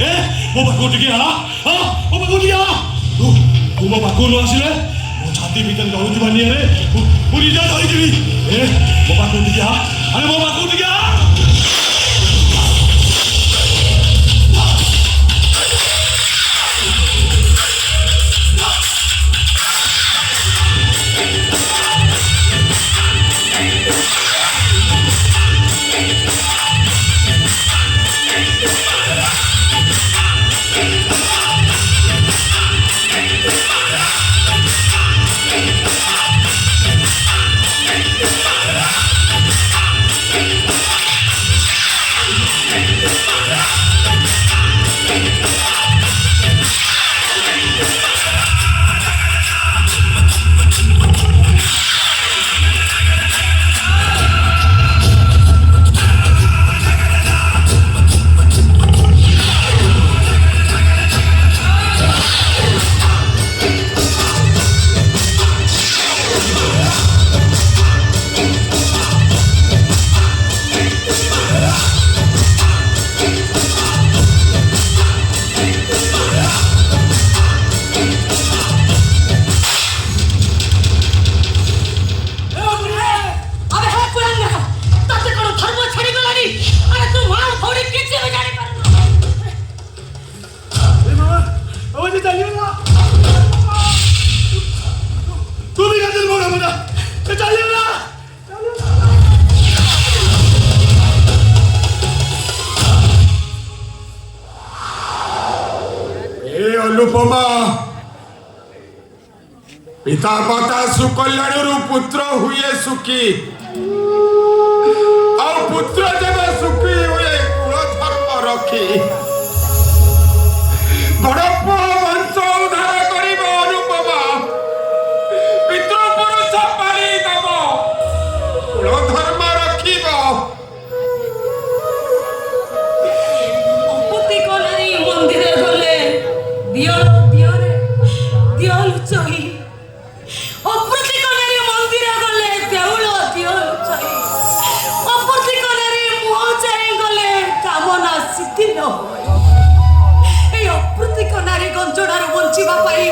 ଏ ମୋ ପାଖକୁ ଟିକେ ଆ ମୋ ପାଖକୁ ଟିକେ ଆ ତୁ ମୋ ପାଖକୁ ନ ଆସିଲେ ମୋ ଛାତି ଭିତରେ ଜଳୁଥିବା ନିଆଁରେ ମୁଁ ନିଜେ ଧରିଯିବି ଏ ମୋ ପାଖକୁ ଟିକେ ଆ ଆରେ ମୋ ପାଖକୁ ଟିକେ ଆ अनुपमा पिता माता सुकल्याणु पुत्र हुए सुखी और पुत्र जब सुखी हुए कुल धर्म रखी बड़प्पा वंश उद्धार करिब अनुपमा पितृ पुरुष पाली दब कुल धर्म रखिब मंदिर गले दियो दियो रे दियो लुचई अप्रति कोनारी मंदिर गले देउल दियो लुचई अप्रति कोनारी मुह चाहि गले कामना सिद्धि न होय ए अप्रति कोनारी गंजडार बंचिबा पाई